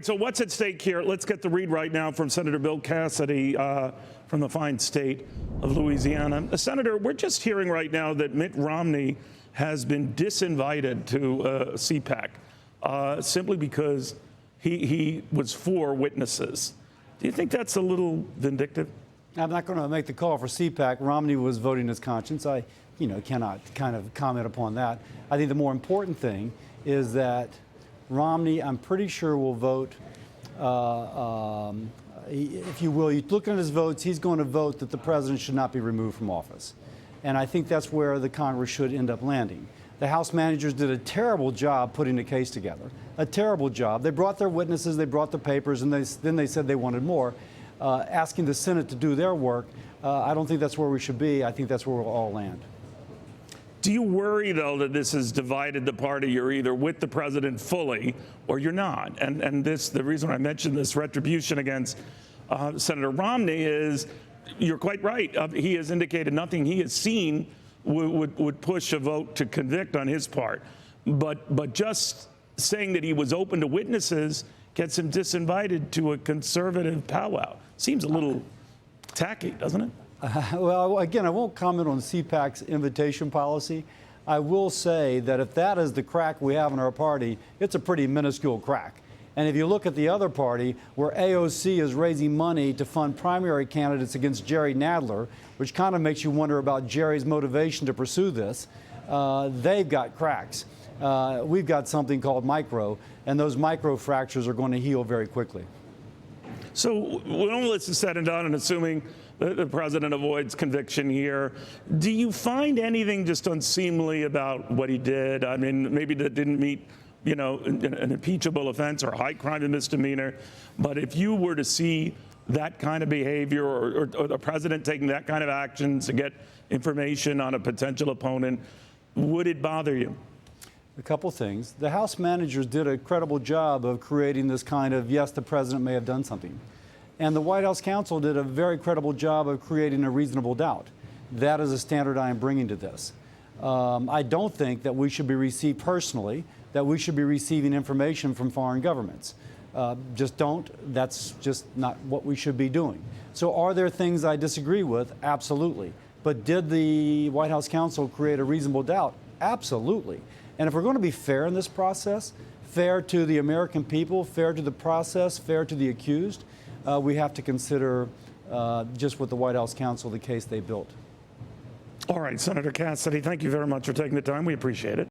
So what's at stake here? Let's get the read right now from Senator Bill Cassidy from the fine state of Louisiana. Senator, we're just hearing right now that Mitt Romney has been disinvited to CPAC simply because he was for witnesses. Do you think that's a little vindictive? I'm not going to make the call for CPAC. Romney was voting his conscience. I cannot kind of comment upon that. I think the more important thing is that Romney, I'm pretty sure, will vote, if you will, you look at his votes, he's going to vote that the president should not be removed from office. And I think that's where the Congress should end up landing. The House managers did a terrible job putting the case together, a terrible job. They brought their witnesses, they brought the papers, and then they said they wanted more, asking the Senate to do their work. I don't think that's where we should be. I think that's where we'll all land. Do you worry, though, that this has divided the party? You're either with the president fully or you're not. And the reason I mentioned this retribution against Senator Romney is you're quite right. He has indicated nothing he has seen would push a vote to convict on his part. But just saying that he was open to witnesses gets him disinvited to a conservative powwow. Seems a little tacky, doesn't it? Well, again, I won't comment on CPAC's invitation policy. I will say that if that is the crack we have in our party, it's a pretty minuscule crack. And if you look at the other party, where AOC is raising money to fund primary candidates against Jerry Nadler, which kind of makes you wonder about Jerry's motivation to pursue this, they've got cracks. We've got something called micro, and those micro fractures are going to heal very quickly. So when all this is said and done, and assuming the president avoids conviction here, do you find anything just unseemly about what he did? I mean, maybe that didn't meet, an impeachable offense or high crime and misdemeanor. But if you were to see that kind of behavior or the president taking that kind of action to get information on a potential opponent, would it bother you? A couple things. The House managers did a credible job of creating this kind of, yes, the president may have done something. And the White House counsel did a very credible job of creating a reasonable doubt. That is a standard I am bringing to this. I don't think that we should be received personally, that we should be receiving information from foreign governments. Just don't. That's just not what we should be doing. So are there things I disagree with? Absolutely. But did the White House counsel create a reasonable doubt? Absolutely. And if we're going to be fair in this process, fair to the American people, fair to the process, fair to the accused, we have to consider just what the White House counsel, the case they built. All right, Senator Cassidy, thank you very much for taking the time. We appreciate it.